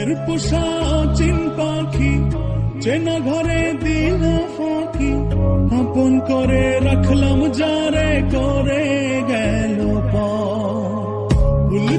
মনের পোষা অচিন পাখি, চেনা ঘরে দিল ফাঁকি, আপন করে রাখলাম যারে করে গেল পর। ভুল